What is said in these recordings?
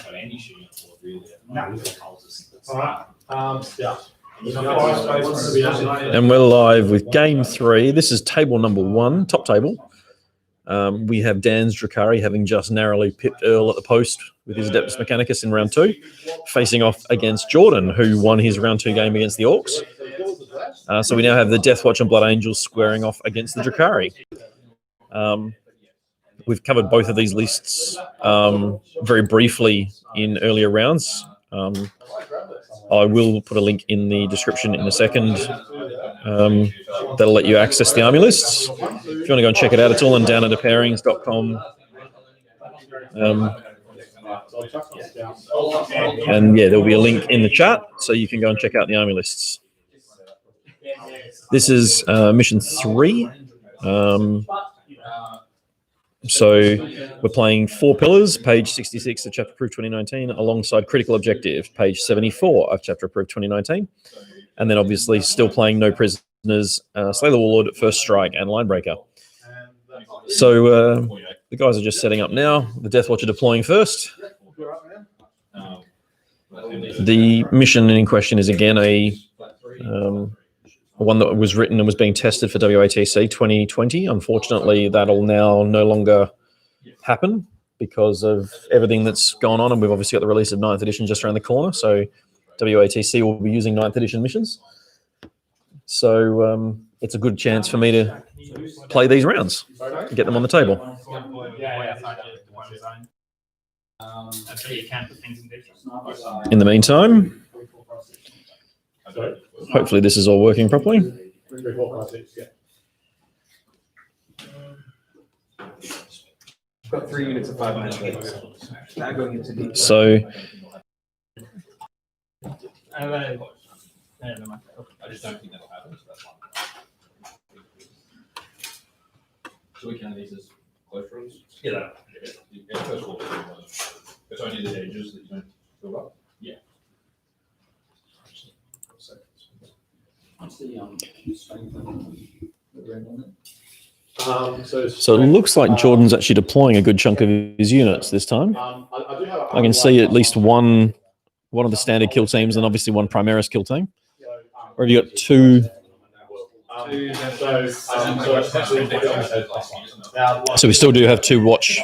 haven't got any shooting at all, really. And we're live with game 3. This is table number 1, top table. We have Dan's Drukhari having just narrowly pipped Earl at the post with his Adeptus Mechanicus in round 2, facing off against Jordan, who won his round 2 game against the Orcs. So we now have the Deathwatch and Blood Angels squaring off against the Drukhari. We've covered both of these lists very briefly in earlier rounds. I will put a link in the description in a second. That'll let you access the army lists. If you want to go and check it out, it's all on downunderpairings.com. And yeah, there'll be a link in the chat so you can go and check out the army lists. This is mission 3. So we're playing 4 Pillars, page 66 of Chapter Approved 2019, alongside Critical Objective, page 74 of Chapter Approved 2019. And then obviously still playing No Prisoners, Slay the Warlord, First Strike, and Linebreaker. So the guys are just setting up now. The Deathwatch are deploying first. The mission in question is again a one that was written and was being tested for WATC 2020. Unfortunately, that'll now no longer happen because of everything that's gone on, and we've obviously got the release of 9th edition just around the corner, so WATC will be using 9th edition missions. So it's a good chance for me to play these rounds, get them on the table. In the meantime, hopefully this is all working properly. Got 3 units of 5 man. Now going into deep. So I just don't think that'll happen. So that's fine. So we count these as close runs? Yeah. First of all, it's only the edges that you don't fill up. Yeah. What's the strength of the red on it? So it looks like Jordan's actually deploying a good chunk of his units this time. I can see at least one of the standard kill teams and obviously one Primaris kill team. Or have you got 2? So we still do have 2 watch,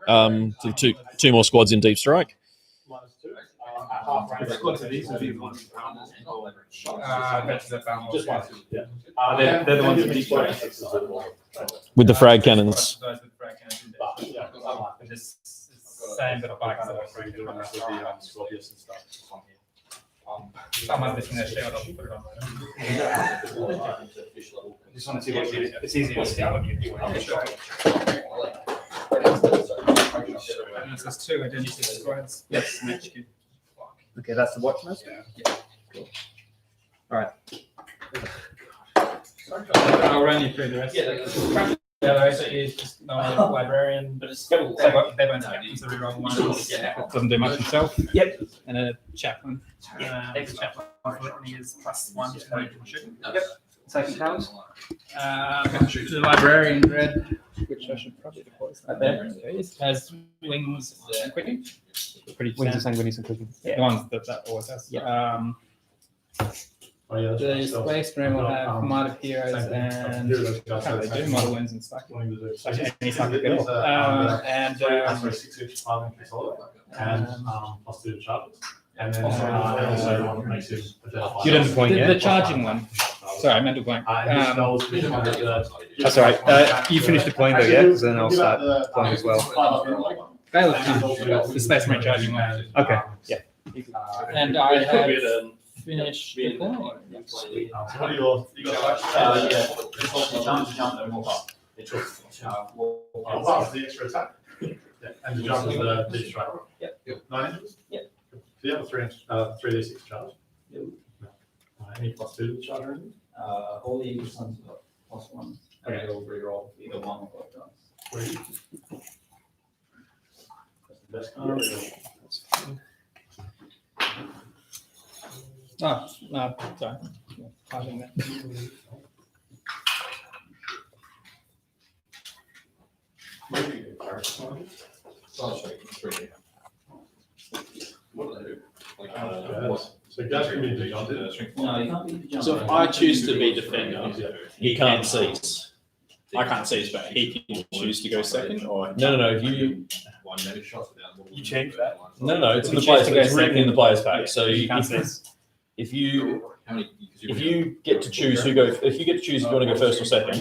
2 more squads in Deep Strike. They're the ones With the frag cannons. Same bit of bikes that someone's missing their shield, I'll put it on. Just want to see what it's easier to see what you do. There's 2 identity squads. Yes, an HQ. Okay, that's the watch list? Yeah. Cool. Alright. I'll run you through the rest. The other ASA is just no librarian, but it's they've got the reroll ones. Doesn't do much himself. Yep. And a chaplain. The chaplain is +1 to shooting. Yep. Second talent. The librarian red, which I should probably deploy right there. Has wings and quicking. Pretty wings and sanguineous and quicking. Yeah. The ones that always has. Yeah. The Space Marine will have Might of Heroes and how they do model wins and stuff. Actually, any type of good. And +2 charges. And then also one makes him you didn't point yet. The charging one. Sorry, I meant to blank. That's all right. You finished deploying though, yeah? Because then I'll start deploying as well. The Space Marine charging one. Okay. Yeah. And I have finished deploying. What are your? The extra attack. And the jump is the deep strike. Yep. 9 inches. Yep. So you have a 3d6 charge. Yep. Any +2 to the charge or anything? All the English ones got +1. Okay, they'll reroll either one or both dice. That's the best card. Oh, no, sorry. Charging that. Maybe you can clarify. So I'll show you. So Gaz can be disjuncted. No, you can't be the So if I choose to be defender, He can't seize. I can't seize, but he can choose to go second, or No. If you You change that? no, it's in the If you players. choose to go It's written in the players pack. So You can't if you get to choose who go, if you get to choose if you want to go first or second,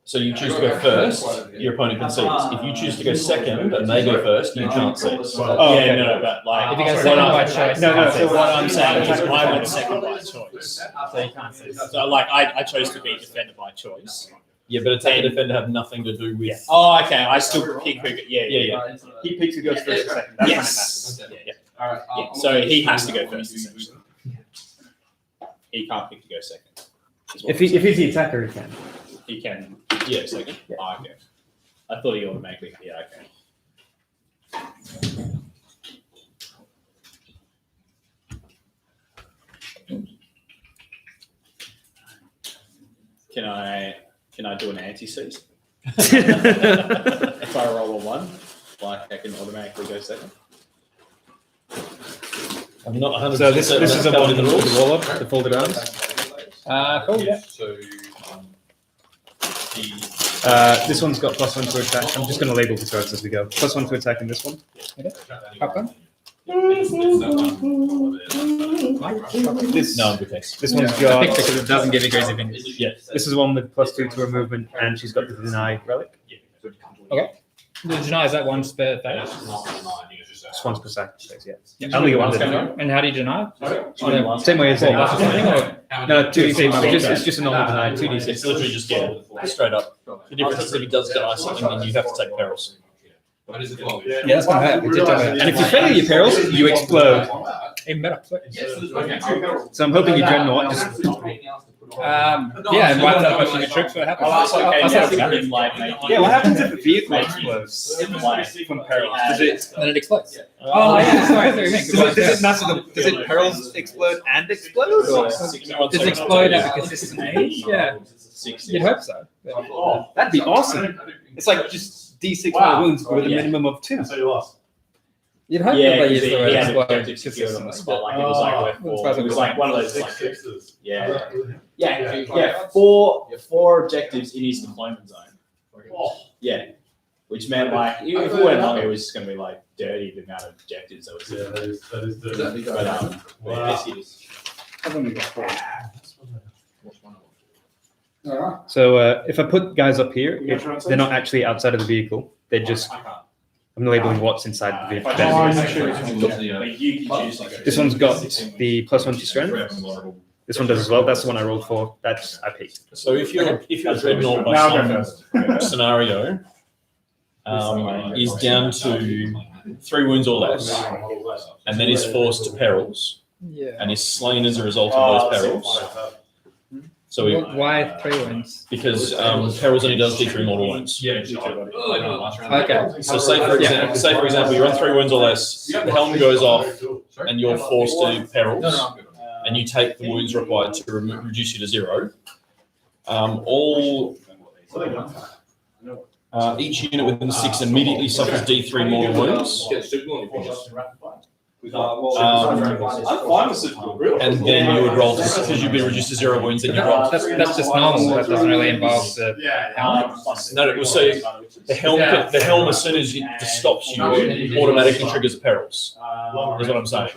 so you choose to go first, your opponent can seize. If you choose to go second and they go first, you can't seize. Oh, yeah, no, but like If you go what second I'm- by choice, No, you no. can't So seize. what I'm saying is, I went second by choice. So you can't seize. So like I chose to be defender by choice. Yeah, but attack and defender have nothing to do with. Oh, okay. I still pick who. Yeah. He picks who goes first or second. Yes. Alright. Yeah. So he has to go first, essentially. He can't pick to go second. is what If I'm he's saying. the attacker, he can. He can. Yeah, second. Yeah. Oh, okay. I thought he automatically. Yeah. Okay. Can I do an anti-seize? If I roll a 1, like I can automatically go second. I'm not 100%. So this is a one in the rules. roll up, the folded arms. Cool, yeah. So, This one's got +1 to attack. I'm just going to label the cards as we go. +1 to attack in this one. Popcorn? This, No, good case. this one's I got. think because it doesn't give aggressive advantage. Yeah. This is one with +2 to her movement, and she's got the deny relic. The deny is that one spare phase? Just once per second, yeah. Yeah. I only get one deny. And how do you deny? Same way as Well, that's the thing, or- No, 2d6. It's just a normal deny. 2d6. It's literally just straight up. The difference is if he does deny something, then you have to take perils. That is a 12. Yeah, that's gonna hurt. We did do it. And if you fail your perils, you explode. Even better. So I'm hoping your dreadnought just. Yeah, and wipes out a bunch of your tricks. What happens? Okay, That's now not in like making. Yeah, what happens if the vehicle explodes? From peril. Does it? Then it explodes. Oh, yeah, sorry, I see what you mean. Does it matter? Does it perils explode and explode? Or? Does it explode at a consistent age? Yeah, you'd hope so. Oh, that'd be awesome. It's like just d6 more wounds with a minimum of 2. So you lost. You'd hope Yeah, that they because use the he word had explode objectives secured on the consistently. spot. Like it was like it was like one of those like 6/6. yeah, four objectives in his deployment zone. Yeah, which meant like if we went long, it was just going to be like dirty the amount of objectives that was. Yeah, that is the. But Wow. yes, it is. I've only got 4. So if I put guys up here, they're not actually outside of the vehicle. They're just. I'm labeling what's inside the vehicle. But you can choose like This one's got the +1 to strength. This one does as well. That's the one I rolled for. That's I picked. So if your dreadnought by some scenario is down to 3 wounds or less, and then is forced to perils, Yeah. and is slain as a result of those perils. So Why 3 wins? because perils only does D3 mortal wounds. Yeah. Okay. So say for example, you run 3 wounds or less, the helm goes off, and you're forced to perils, and you take the wounds required to reduce you to 0. Each unit within 6 immediately suffers D3 mortal wounds, and then you would roll because you've been reduced to 0 wounds. Then you roll. That's just normal. That doesn't really involve the. No, it will say the helm as soon as it stops you automatically triggers perils. Is what I'm saying.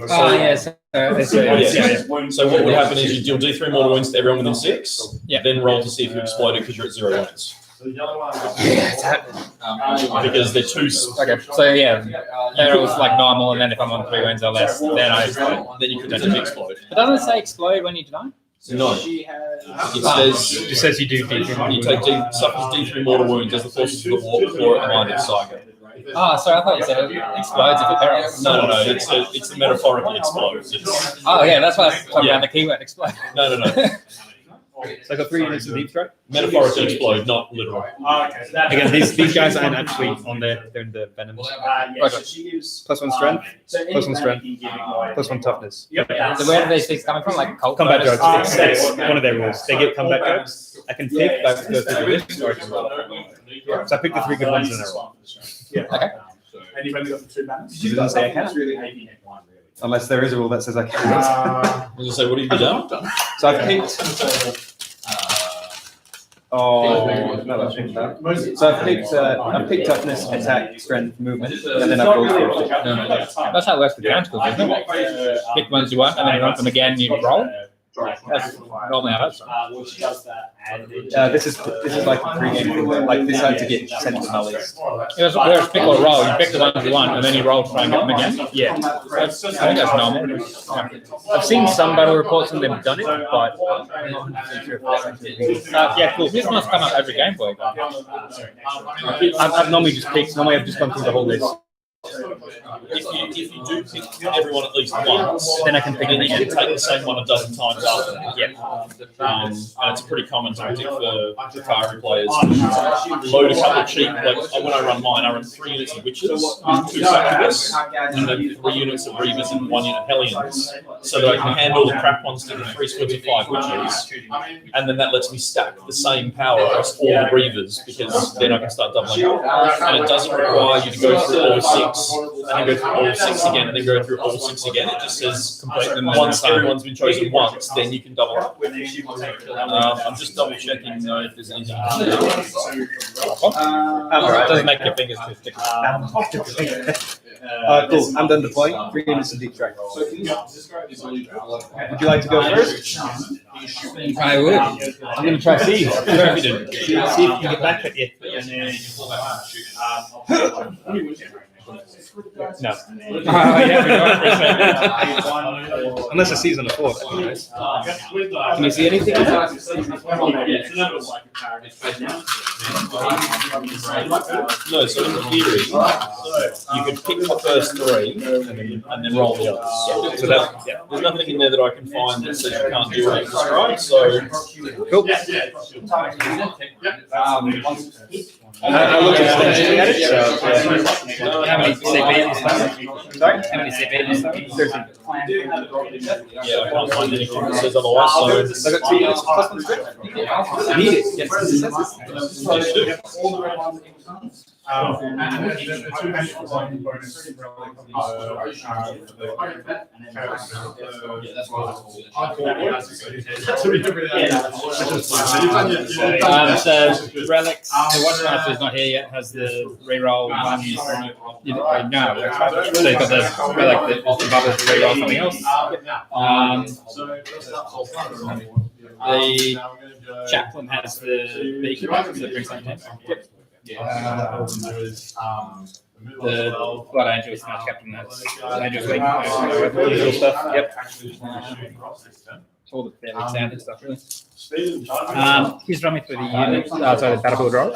Oh, yes. So what would happen is you deal D3 mortal wounds to everyone within 6, Yeah. then roll to see if you exploded because you're at 0 wounds. Yeah, Because they're too. Okay, so yeah, perils like normal, and then if I'm on 3 wins or less, then I explode. Then you could actually explode. But doesn't it say explode when you deny? No. It says It just says you do D3 you take suffers D3 mortal wounds as the forces of the war before it reminded Psycho. Oh, sorry, I thought you said it explodes if it perils. No. It's the metaphorically explodes. It's, Oh, yeah, that's why I was talking about the keyword explode. no. So I got 3 units of deep strike. Metaphorically explode, not literal. Again, these guys aren't actually on there. They're in the venom. +1 strength, +1 strength, +1 toughness. So where are these things coming from? Like cult Combat bonus? drugs. It's one of their rules. They get combat drugs. I can pick both go through the list or I can roll. So I picked the 3 good ones in a row. Okay. and you've only got the 2 banners. It doesn't say I can. Maybe net 1, really. Unless there is a rule that says I can't. I was gonna say, what have you done? So I've picked. Oh, no, that's changed that. So I've picked toughness, attack, strength, movement, and then I've rolled for it. No. That's how it works with transport, isn't it? Pick ones you want, and then you want them again, you roll. That's normally how that's done. Which does that, and this is like a pre-game thing. Like this had to get sent to Nullies. Whereas pick or roll, you pick the ones you want, and then you roll to try and get them again. Yeah, I think that's normal. I've seen some battle reports and they've done it, but I'm not 100% sure if that's Yeah, cool. This must come up every game for you. I've normally just picked. Normally I've just gone through the whole list. If you do pick everyone at least once, Then I can pick then it you can again. take the same one a dozen times after. Yeah. And it's a pretty common tactic for Drukhari players. Load a couple of cheap, like when I run mine, I run 3 units of witches, 2 succubus, and then 3 units of reavers and 1 unit of hellions, so that I can handle the crap ones to the 3 squads of 5 witches, and then that lets me stack the same power across all the reavers, because then I can start doubling up. And it doesn't require you to go through all 6, and then go through all 6 again, and then go through all 6 again. It just says Complete them. once everyone's been chosen once, then you can double up. I'm just double checking though if there's anything. It doesn't make your fingers too sticky. Cool. I'm done deploying. 3 units of deep strike. Would you like to go first? I would. I'm going to try C. See if you can get back at you. No. Unless I see on the floor. Can you see anything? No, so in theory, you could pick the first 3 and then roll the others. So there's nothing in there that I can find that says you can't do an extra strike. So Cool. I looked extensively at it. So, How many CPs? sorry? How many CPs? 13. yeah, I can't find anything that says otherwise. So I got 2 units plus 1 strength. Need it. Yes. So relics. The Watchmaster is not here yet. Has the reroll ones. No. So you've got the relic that above us to reroll something else. The chaplain has the beacon that brings something in. The Blood Angel Smash Captain has Angel's Wing. Usual stuff. Yep. All the fairly standard stuff, really. He's running through the unit. Sorry, the battlefield roll.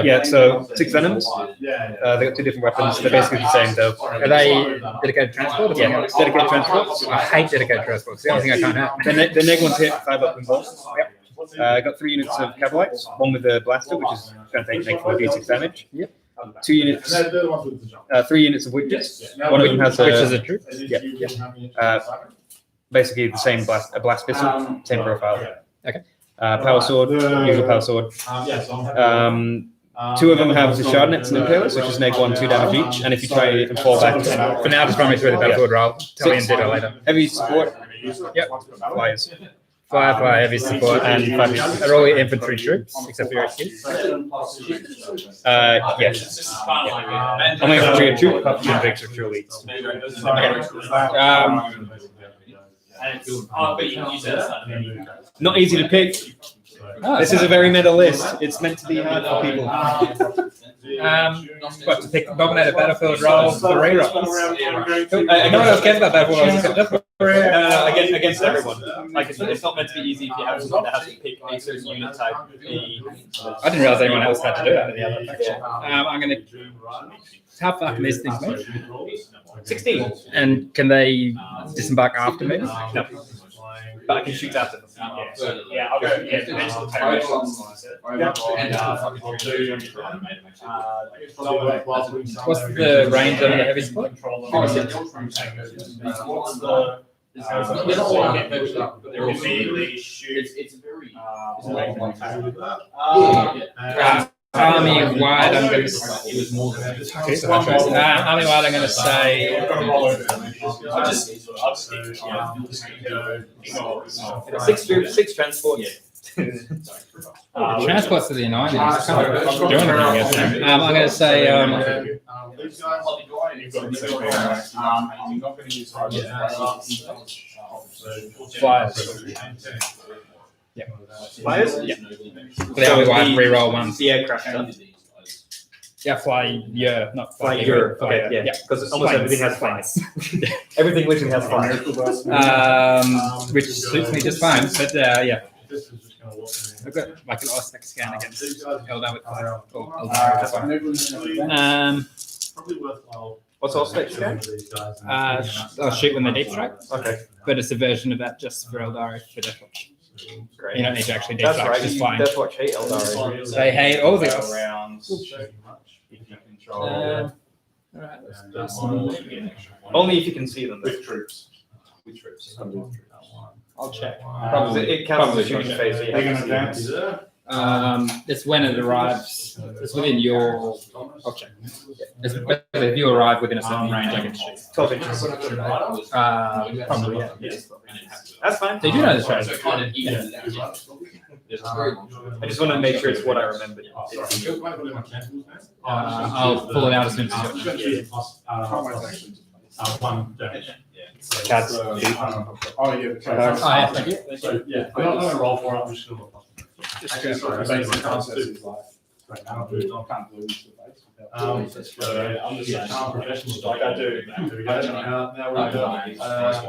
Yeah, so 6 venoms. They got 2 different weapons. They're basically the same, though. Are they dedicated transport? Yeah, dedicated transport. I hate dedicated transport. It's the only thing I can't have. The neg one's hit 5 up in bolts. Yep. Got 3 units of Cavalites, 1 with the blaster, which is going to make 4d6 damage. Yep. 2 units, 3 units of witches. One of them has Which is a troop. basically the same blast pistol, same profile. Okay. Power sword, usual power sword. 2 of them have the shardnets and impalers, which is neg 1, 2 damage each. And if you try and fall back, For now, just run me through the battlefield roll. Tell me in ditto later. heavy support. Yep. Flyers. Fire, heavy support, and are all your infantry troops, except for your HQ. Yes. Only infantry and troop, apart from infantry are true elites. Not easy to pick. This is a very meta list. It's meant to be hard for people. What, to pick dominated battlefield rolls, the rerolls? No one else cares about battlefield rolls. No, against everyone. Like it's not meant to be easy if you have someone that has to pick a certain unit type. I didn't realize anyone else had to do that in the other faction. I'm going to. How far can these things move? 16. And can they disembark after me? No. But I can shoot after them. Yeah, I'll go. Yeah, What's the range on the heavy support? Army wide, I'm going to. It was more than that. Army wide, I'm going to say. Six transport. Transports to the annoying. It's kind of doing anything against them. I'm going to say. Flyers. Yeah. Flyers? Yeah. The Army wide reroll ones. The aircraft stuff. Yeah, fly. Yeah, not fly. Okay, yeah. Because almost everything has flyers. Everything literally has flyers. Which suits me just fine. But yeah, This is just gonna walk in. I've got like an OSX scan against Eldar with fire. Or Probably worthwhile. What's all specs again? I'll shoot when they deep strike. Okay. But it's a version of that just for Eldar for Deathwatch. Great. You don't need to actually deep That's strike, right. just flying. Deathwatch hate Eldar. They hate all the us. Only if you can see them. With troops. I'll check. Probably it counts as a shooting phase. So you They're have gonna to see advance. It's when it arrives. It's within your. I'll check. It's if you arrive within a certain range, I can shoot. 12 inches. Probably yeah. That's fine. They do know this range. I just want to make sure it's what I remember. I'll pull it out as soon as you One damage. Cats. Oh, yeah. Thank you. So, yeah, I'm not gonna roll for it, I'm just gonna look. I'm just calm professional like I do. There we go. Now we're done. That's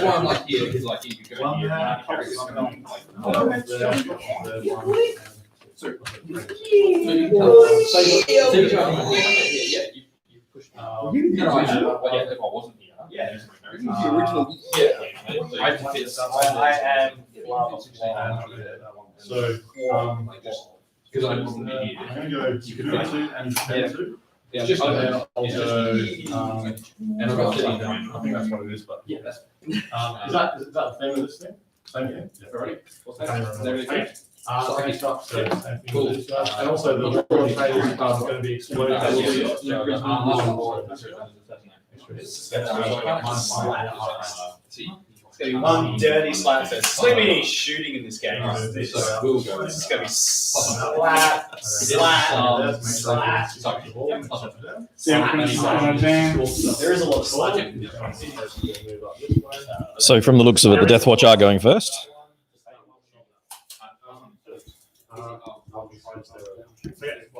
why I'm like here, because like you could go here. If I wasn't here. Yeah. The original. I am. So, Because I wasn't here. I'm gonna go 2 and 2. It's just. I'll go, And I've got 30 I think that's what it is, but. Yeah, that's. Is that the theme of this thing? Same thing? Alright. What's that? So same thing with this guy. And also the water phase is going to be exploded. One dirty slap fest. It's like any shooting in this game. This is going to be slap, slap. There is a lot of slapping. So from the looks of it, the Deathwatch are going first.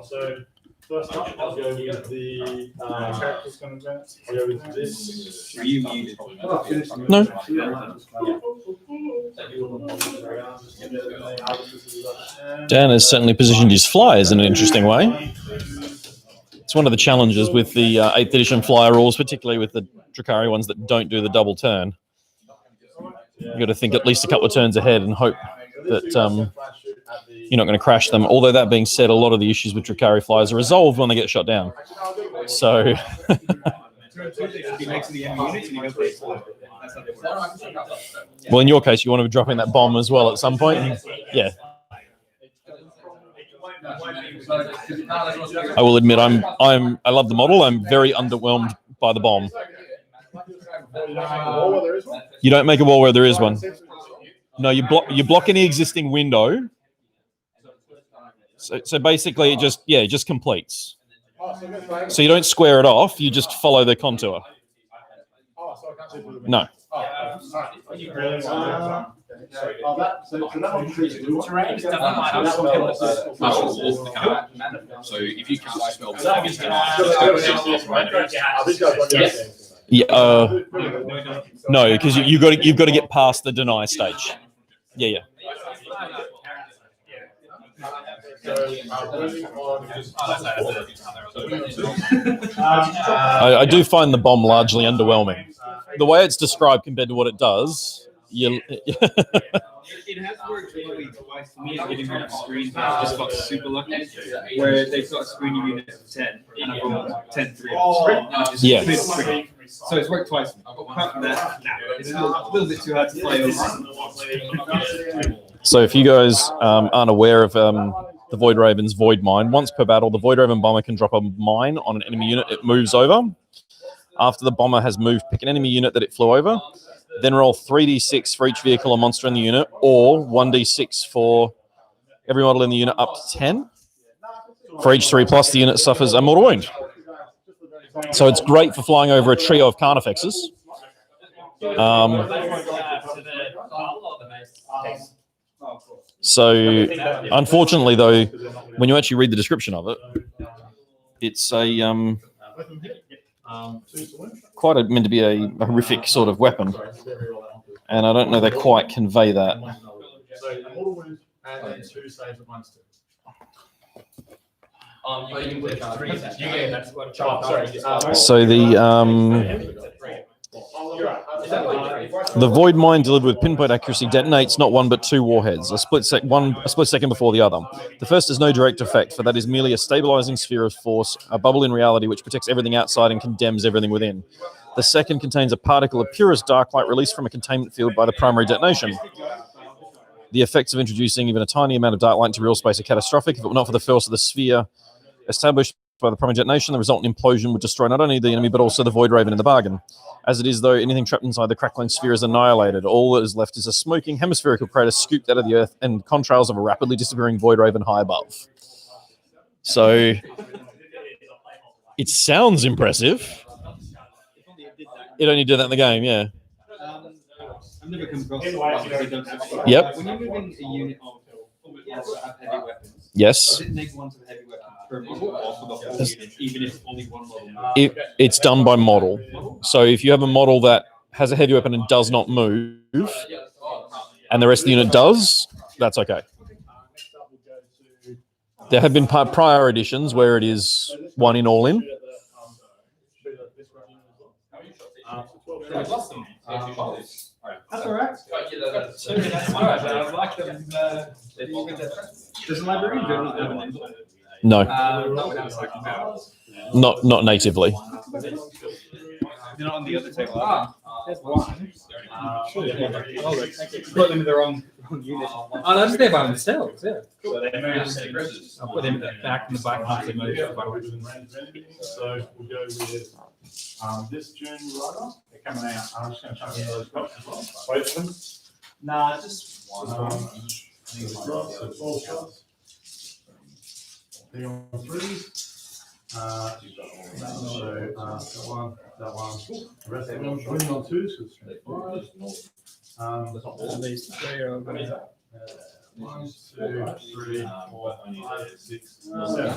So first up, I'll go with the. I'll go with this. Are you muted? No. Dan has certainly positioned his flyers in an interesting way. It's one of the challenges with the 8th edition flyer rules, particularly with the Drukhari ones that don't do the double turn. You've got to think at least a couple of turns ahead and hope that you're not going to crash them. Although that being said, a lot of the issues with Drukhari flyers are resolved when they get shot down. So, well, in your case, you want to be dropping that bomb as well at some point. Yeah. I will admit, I love the model. I'm very underwhelmed by the bomb. You don't make a wall where there is one. No, you block any existing window. So basically, it just completes. So you don't square it off. You just follow the contour. No. So if you can't spell Yeah. No, because you've got to get past the deny stage. Yeah. I do find the bomb largely underwhelming. The way it's described compared to what it does, It has worked really twice for me at getting rid of screens. I just got super lucky. Where they've got a screen unit of 10 and I've got 10 3. Yeah. So it's worked twice. Apart from that, it's a little bit too hard to play over. So if you guys aren't aware of the Void Raven's Void Mine, once per battle, the Void Raven bomber can drop a mine on an enemy unit it moves over. After the bomber has moved, pick an enemy unit that it flew over, then roll 3d6 for each vehicle or monster in the unit, or 1d6 for every model in the unit up to 10. For each 3+, the unit suffers a mortal wound. So it's great for flying over a trio of Carnifexes. So, unfortunately, though, when you actually read the description of it, it's a meant to be a horrific sort of weapon, and I don't know they quite convey that. So the Void Mine delivered with pinpoint accuracy detonates not one but two warheads, a split second before the other. The first has no direct effect, for that is merely a stabilizing sphere of force, a bubble in reality which protects everything outside and condemns everything within. The second contains a particle of purest dark light released from a containment field by the primary detonation. The effects of introducing even a tiny amount of dark light into real space are catastrophic. If it were not for the force of the sphere established by the primary detonation, the resultant implosion would destroy not only the enemy but also the Void Raven in the bargain. As it is, though, anything trapped inside the crackling sphere is annihilated. All that is left is a smoking hemispherical crater scooped out of the earth and contrails of a rapidly disappearing Void Raven high above. So it sounds impressive. It only did that in the game, yeah. I've never come across it. Yep. When you're moving a unit of heavy weapons, Yes. does it neg one to the heavy weapon per model or for the whole unit, even if only one model moves? It's done by model. So if you have a model that has a heavy weapon and does not move, and the rest of the unit does, that's okay. There have been prior editions where it is one in, all in. That's all right. I like them. Does the librarian do it? No, Not without second barrels. not natively. They're not on the other table. There's one. Put them in the wrong unit. Oh, they're just there by themselves, yeah. So they I'll put them back in the back once they move. So we'll go with this June rider. They're coming out. I'm just going to chuck in those drops as well. Both of them. Nah, just one. Drops, so 12 shots. Thing on threes. So that one. The rest of them winning on twos. These three are going to 1, 2, 3, 4, 5, 6, 7.